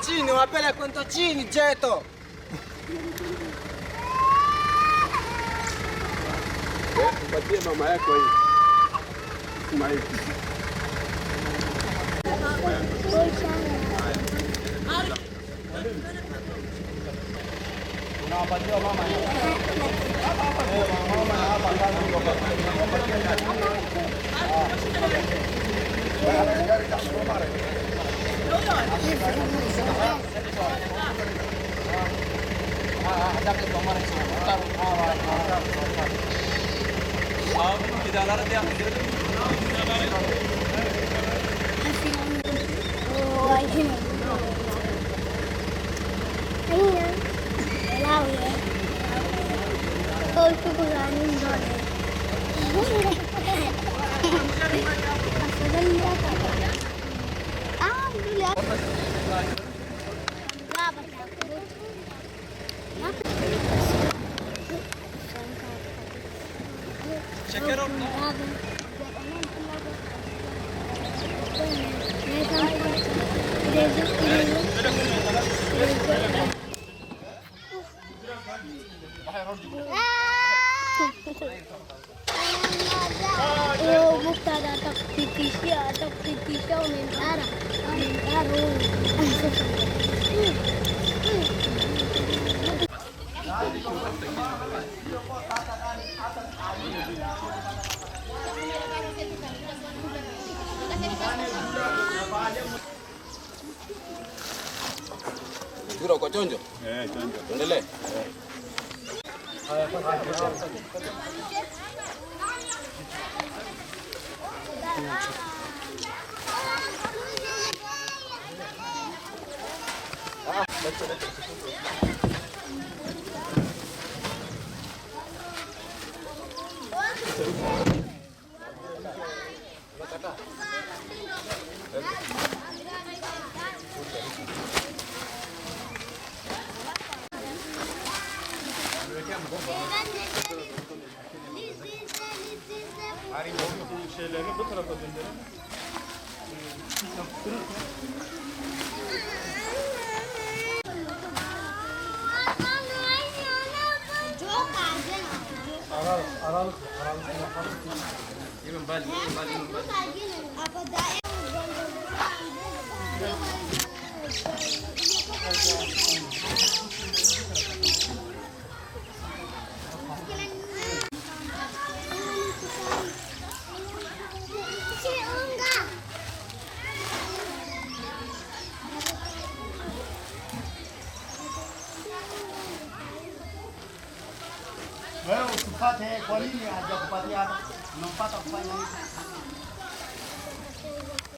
chini, wapele kwenda chini jeto. Mpatie mama yako hii. Kama hii. Unawapatia mama hapa ndani kwa takpitisha aumentara. Dura kwa chonjo? Chonjo. Endelee. Şeylerini bu tarafa döndürelim. Aralık. Yemin bali. Wewe usipate, kwa nini hajakupatia hata? Unampata kufanya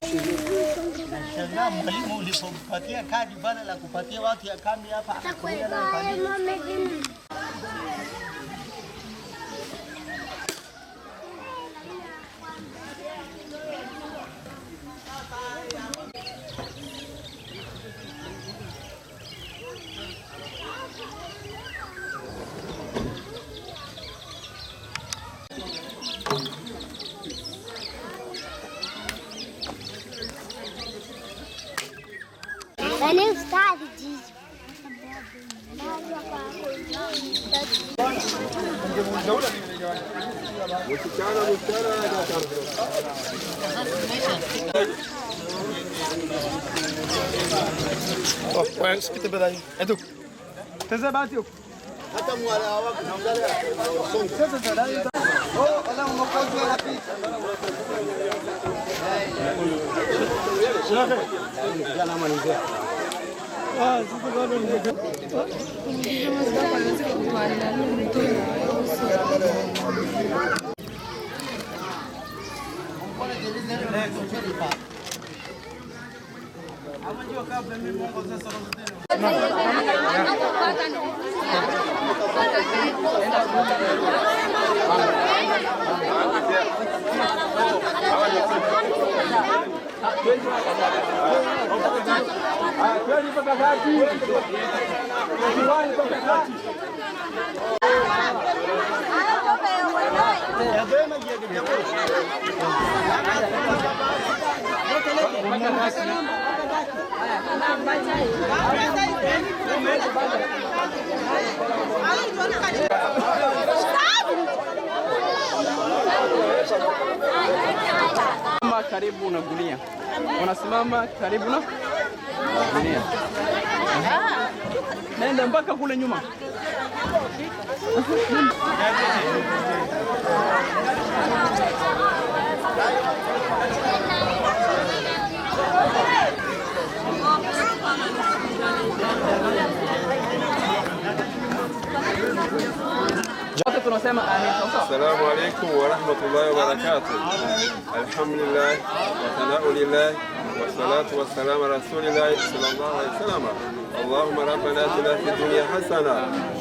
hivi. Nashangaa mwalimu ulipompatia kadi bana la kupatia watu ya kambi hapa. Ele está de Olha, kita berani. Itu. Teza bateu. Hata mwala wako naangalia. Sasa berani. Oh, ala mmoja wa pizza. Shaka. Jana manizea. Ah, sisi bado ni Karibu na gunia. Wanasimama karibu na gunia. Nenda mpaka kule nyuma. السلام عليكم ورحمة الله وبركاته. الحمد لله وثناء لله والصلاة والسلام على رسول الله صلى الله عليه وسلم. اللهم ربنا آتنا في الدنيا حسنة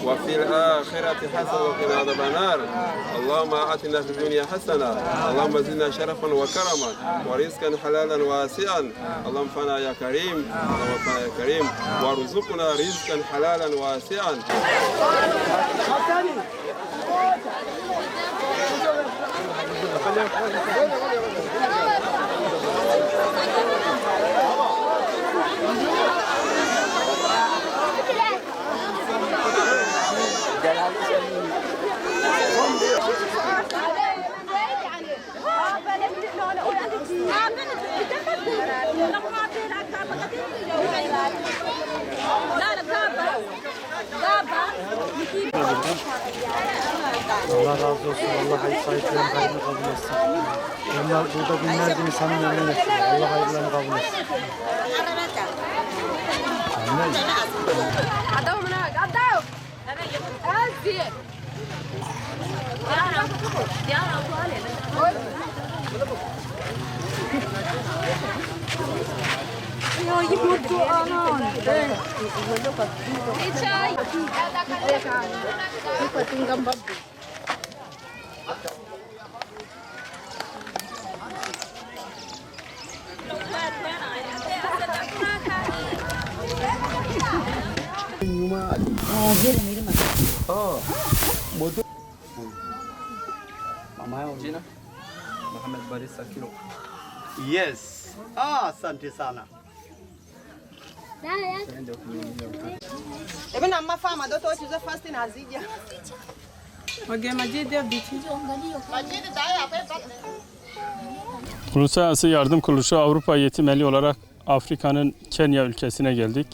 وفي الآخرة حسنة وقنا عذاب النار. اللهم آتنا في الدنيا حسنة. اللهم زدنا شرفا وكرما ورزقا حلالا واسعا. اللهم فنا يا كريم. اللهم فنا يا كريم وارزقنا رزقا حلالا واسعا. Allah razı olsun. Allah hayır sahiplerini kaybını kabul etsin. Onlar burada binlerce insanın önüne geçiyor. Allah hayırlarını kabul etsin. Jina Muhammad Barisa Kilo. Yes. Asante sana. Even I'm my farmer, don't touch the first in Azija. Uluslararası Yardım Kuruluşu Avrupa Yetimeli olarak Afrika'nın Kenya ülkesine geldik.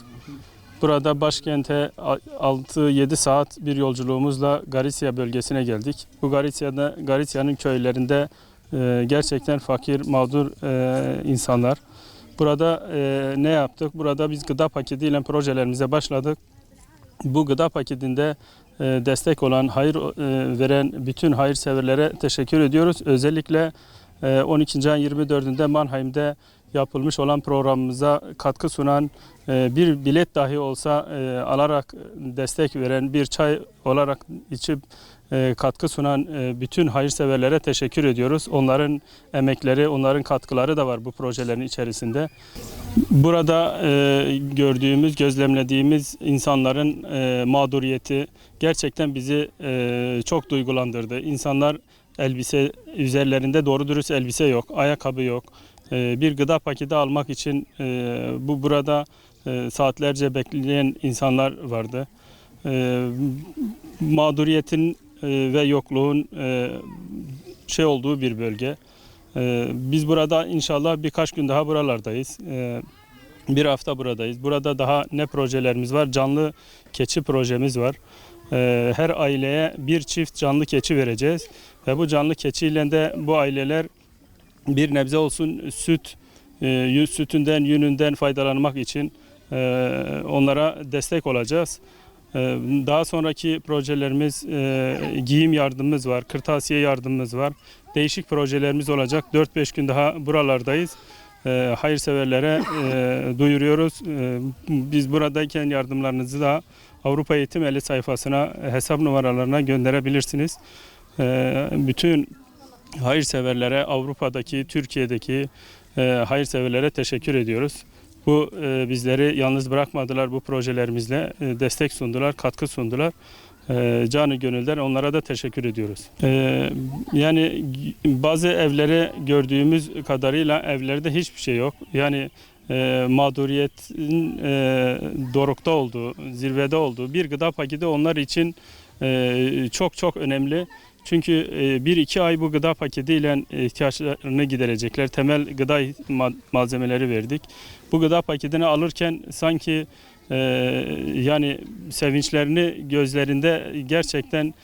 Burada başkente 6-7 saat bir yolculuğumuzla Garissa bölgesine geldik. Bu Garissa'nın köylerinde gerçekten fakir, mağdur insanlar. Burada ne yaptık? Burada biz gıda paketiyle projelerimize başladık. Bu gıda paketinde destek olan, hayır veren bütün hayırseverlere teşekkür ediyoruz. Özellikle 12. ayın 24'ünde Mannheim'de yapılmış olan programımıza katkı sunan, bir bilet dahi olsa alarak destek veren, bir çay olarak içip katkı sunan bütün hayırseverlere teşekkür ediyoruz. Onların emekleri, onların katkıları da var bu projelerin içerisinde. Burada gördüğümüz, gözlemlediğimiz insanların mağduriyeti gerçekten bizi çok duygulandırdı. İnsanlar elbise, üzerlerinde doğru dürüst elbise yok, ayakkabı yok. Bir gıda paketi almak için burada saatlerce bekleyen insanlar vardı. Mağduriyetin ve yokluğun olduğu bir bölge. Biz burada inşallah birkaç gün daha buralardayız. Bir hafta buradayız. Burada daha ne projelerimiz var? Canlı keçi projemiz var. Her aileye bir çift canlı keçi vereceğiz. Ve bu canlı keçiyle de bu aileler bir nebze olsun sütünden, yününden faydalanmak için onlara destek olacağız. Daha sonraki projelerimiz, giyim yardımımız var, kırtasiye yardımımız var. Değişik projelerimiz olacak. 4-5 gün daha buralardayız. Hayırseverlere duyuruyoruz. Biz buradayken yardımlarınızı da Avrupa Yetimeli sayfasına, hesap numaralarına gönderebilirsiniz. Bütün hayırseverlere, Avrupa'daki, Türkiye'deki hayırseverlere teşekkür ediyoruz. Bu bizleri yalnız bırakmadılar, bu projelerimizle destek sundular, katkı sundular. Canı gönülden onlara da teşekkür ediyoruz. Yani bazı evleri gördüğümüz kadarıyla evlerde hiçbir şey yok. Yani mağduriyetin dorukta olduğu, zirvede olduğu bir gıda paketi onlar için çok çok önemli. Çünkü 1-2 ay bu gıda paketiyle ihtiyaçlarını giderecekler. Temel gıda malzemeleri verdik. Bu gıda paketini alırken sanki yani sevinçlerini gözlerinde gerçekten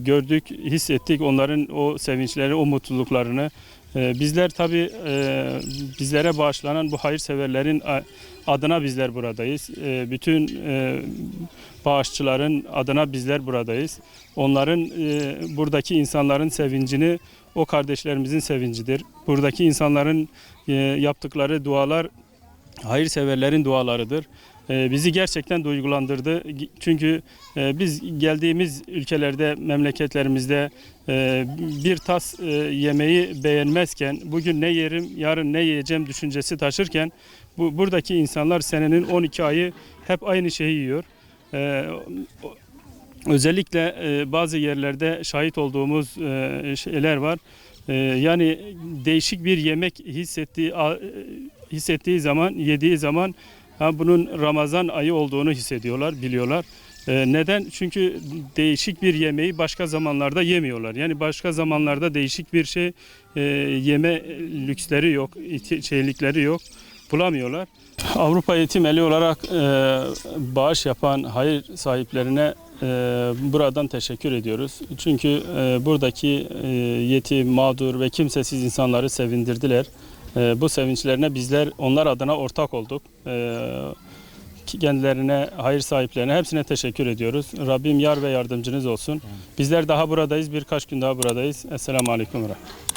gördük, hissettik onların o sevinçleri, o mutluluklarını. Bizler tabii bizlere bağışlanan bu hayırseverlerin adına bizler buradayız. Bütün bağışçıların adına bizler buradayız. Onların buradaki insanların sevincini o kardeşlerimizin sevincidir. Buradaki insanların yaptıkları dualar hayırseverlerin dualarıdır. Bizi gerçekten duygulandırdı. Çünkü biz geldiğimiz ülkelerde, memleketlerimizde bir tas yemeği beğenmezken, bugün ne yerim, yarın ne yiyeceğim düşüncesi taşırken, buradaki insanlar senenin 12 ayı hep aynı şeyi yiyor. Özellikle bazı yerlerde şahit olduğumuz şeyler var. Yani değişik bir yemek hissettiği zaman, yediği zaman bunun Ramazan ayı olduğunu hissediyorlar, biliyorlar. Neden? Çünkü değişik bir yemeği başka zamanlarda yemiyorlar. Yani başka zamanlarda değişik bir şey yeme lüksleri yok, şeylikleri yok, bulamıyorlar. Avrupa Yetim Eli olarak bağış yapan hayır sahiplerine buradan teşekkür ediyoruz. Çünkü buradaki yetim, mağdur ve kimsesiz insanları sevindirdiler. Bu sevinçlerine bizler onlar adına ortak olduk. Kendilerine, hayır sahiplerine hepsine teşekkür ediyoruz. Rabbim yar ve yardımcınız olsun. Bizler daha buradayız. Birkaç gün daha buradayız. Esselamu Aleyküm ve Rahmetullah.